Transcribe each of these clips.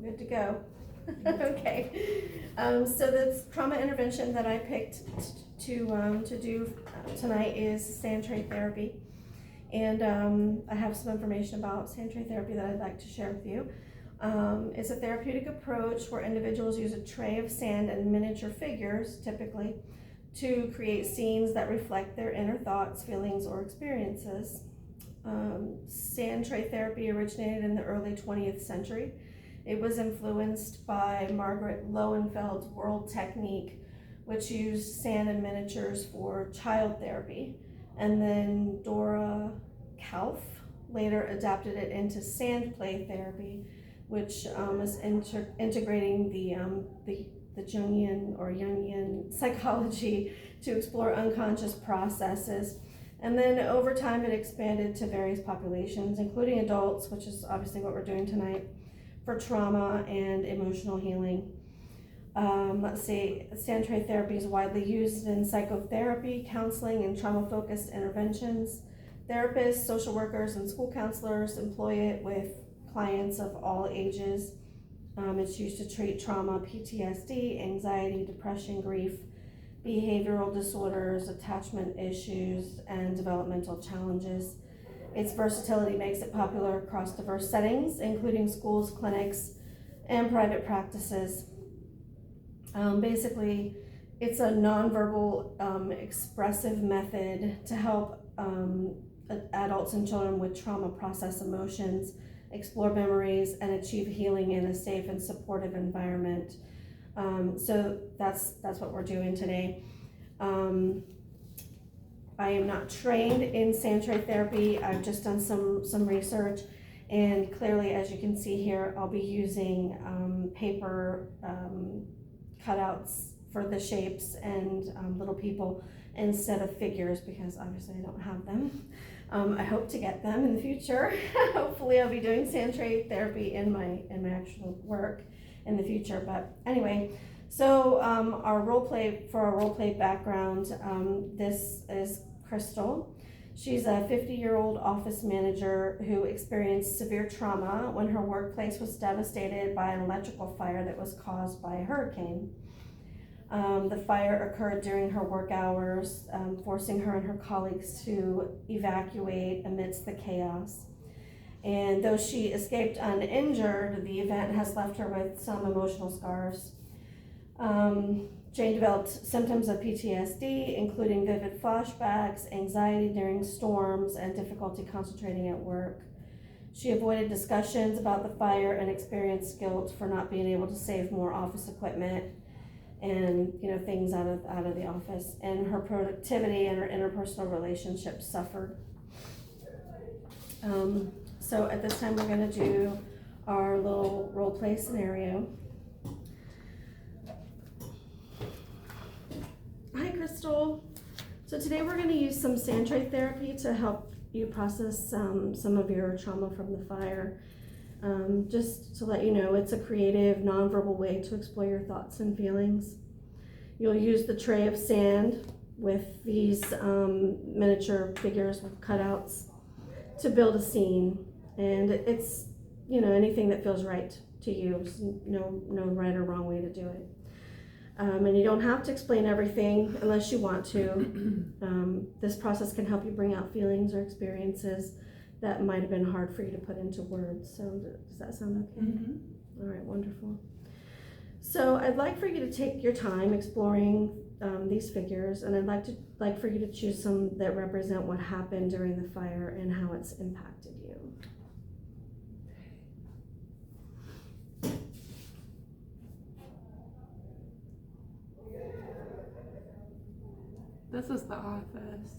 Good to go. Okay. So the trauma intervention that I picked to do tonight is sand tray therapy. And I have some information about sand tray therapy that I'd like to share with you. It's a therapeutic approach where individuals use a tray of sand and miniature figures, typically, to create scenes that reflect their inner thoughts, feelings, or experiences. Sand tray therapy originated in the early 20th century. It was influenced by Margaret Lowenfeld's world technique, which used sand and miniatures for child therapy. And then Dora Kauf later adapted it into sand play therapy, which is integrating the Jungian psychology to explore unconscious processes. And then over time it expanded to various populations, including adults, which is obviously what we're doing tonight, for trauma and emotional healing. Sand tray therapy is widely used in psychotherapy, counseling, and trauma-focused interventions. Therapists, social workers, and school counselors employ it with clients of all ages. It's used to treat trauma, PTSD, anxiety, depression, grief, behavioral disorders, attachment issues, and developmental challenges. Its versatility makes it popular across diverse settings, including schools, clinics, and private practices. Basically, it's a nonverbal expressive method to help adults and children with trauma process emotions, explore memories, and achieve healing in a safe and supportive environment. So that's what we're doing today. I am not trained in sand tray therapy. I've just done some research, and clearly, as you can see here, I'll be using paper cutouts for the shapes and little people instead of figures, because obviously I don't have them. I hope to get them in the future. Hopefully I'll be doing sand tray therapy in my actual work in the future. But anyway, so our role play background, this is Crystal. She's a 50-year-old office manager who experienced severe trauma when her workplace was devastated by an electrical fire that was caused by a hurricane. The fire occurred during her work hours, forcing her and her colleagues to evacuate amidst the chaos. And though she escaped uninjured, the event has left her with some emotional scars. Jane developed symptoms of PTSD, including vivid flashbacks, anxiety during storms, and difficulty concentrating at work. She avoided discussions about the fire and experienced guilt for not being able to save more office equipment and things out of the office. And her productivity and her interpersonal relationships suffered. So at this time we're going to do our little role play scenario. Hi, Crystal. So today we're going to use some sand tray therapy to help you process some of your trauma from the fire. Just to let you know, it's a creative, nonverbal way to explore your thoughts and feelings. You'll use the tray of sand with these miniature figures with cutouts to build a scene. And it's, anything that feels right to you. There's no right or wrong way to do it. And you don't have to explain everything unless you want to. This process can help you bring out feelings or experiences that might have been hard for you to put into words. So does that sound okay? Mm-hmm. All right, wonderful. So I'd like for you to take your time exploring these figures, and I'd like for you to choose some that represent what happened during the fire and how it's impacted you. This is the office.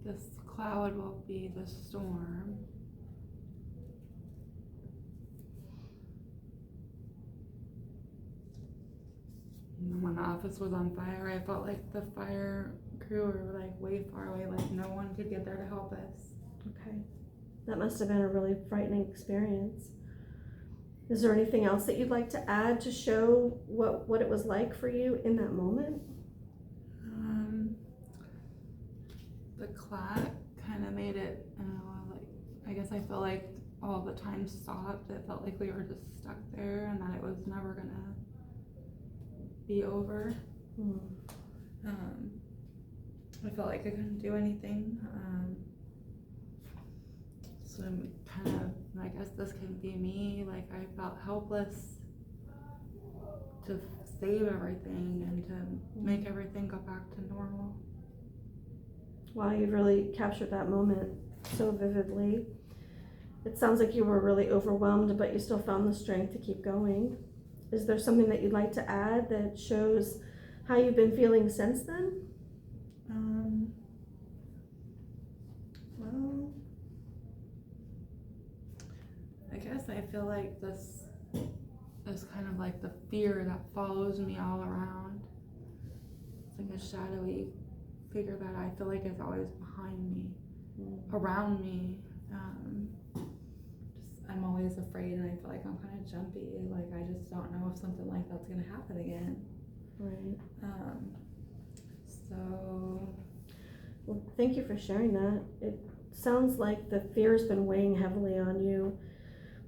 This cloud will be the storm. And when the office was on fire, I felt like the fire crew were like way far away, like no one could get there to help us. Okay. That must have been a really frightening experience. Is there anything else that you'd like to add to show what it was like for you in that moment? The cloud kind kind of made it, like, I guess I feel like all the time stopped. It felt like we were just stuck there and that it was never gonna be over. Mm. I felt like I couldn't do anything. So I'm kind of, I guess this could be me. Like, I felt helpless to save everything and to make everything go back to normal. Wow, you've really captured that moment so vividly. It sounds like you were really overwhelmed, but you still found the strength to keep going. Is there something that you'd like to add that shows how you've been feeling since then? Well, I guess I feel like this is kind of like the fear that follows me all around. It's like a shadowy figure that I feel like is always behind me, around me. I'm always afraid, and I feel like I'm kind of jumpy. Like, I just don't know if something like that's gonna happen again. Right. So. Well, thank you for sharing that. It sounds like the fear's been weighing heavily on you.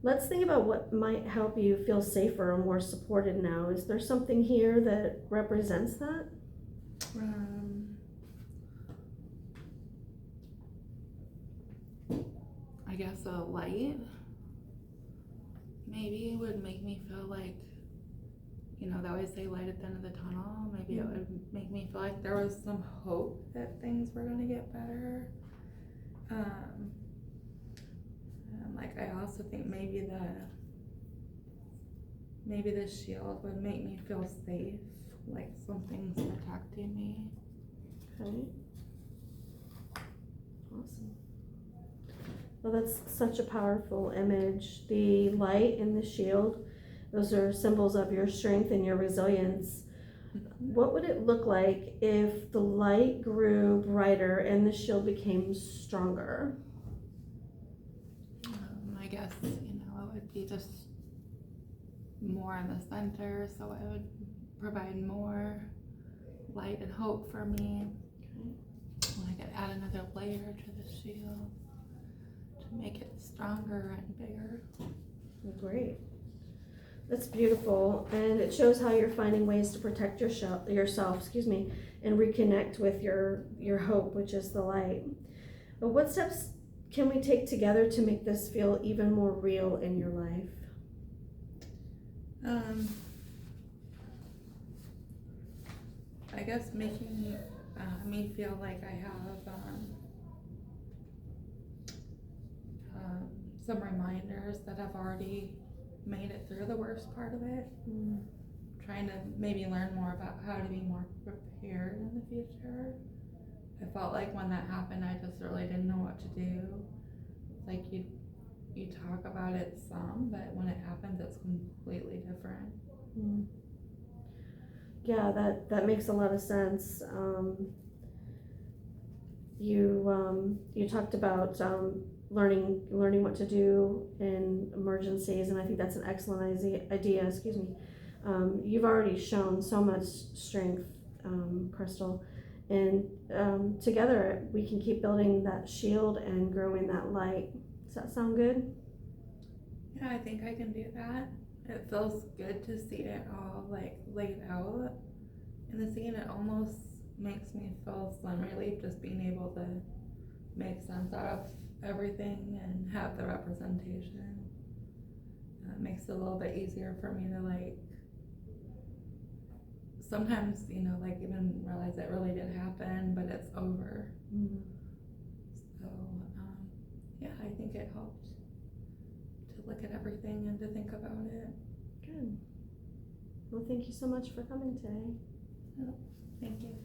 Let's think about what might help you feel safer or more supported now. Is there something here that represents that? I guess a light maybe would make me feel like, you know, they always say light at the end of the tunnel. Maybe it would make me feel like there was some hope that things were going to get better. Like, I also think maybe the shield would make me feel safe, like something's protecting me. Okay. Awesome. Well, that's such a powerful image. The light and the shield, those are symbols of your strength and your resilience. Mm-hmm. What would it look like if the light grew brighter and the shield became stronger? I guess, you know, it would be just more in the center, so it would provide more light and hope for me. Okay. I could add another layer to the shield to make it stronger and bigger. Great. That's beautiful, and it shows how you're finding ways to protect yourself, and reconnect with your hope, which is the light. But what steps can we take together to make this feel even more real in your life? I guess making me feel like I have some reminders that I've already made it through the worst part of it. Trying to maybe learn more about how to be more prepared in the future. I felt like when that happened, I just really didn't know what to do. It's like you talk about it some, but when it happens, it's completely different. Yeah, that makes a lot of sense. You talked about learning what to do in emergencies, and I think that's an excellent idea. You've already shown so much strength, Crystal, and together we can keep building that shield and growing that light. Does that sound good? Yeah, I think I can do that. It feels good to see it all like laid out in the scene. It almost makes me feel some relief just being able to make sense out of everything and have the representation. It makes it a little bit easier for me to, like, sometimes, you know, like, even realize it really did happen, but it's over. So yeah, I think it helped to look at everything and to think about it. Good. Well, thank you so much for coming today. Thank you.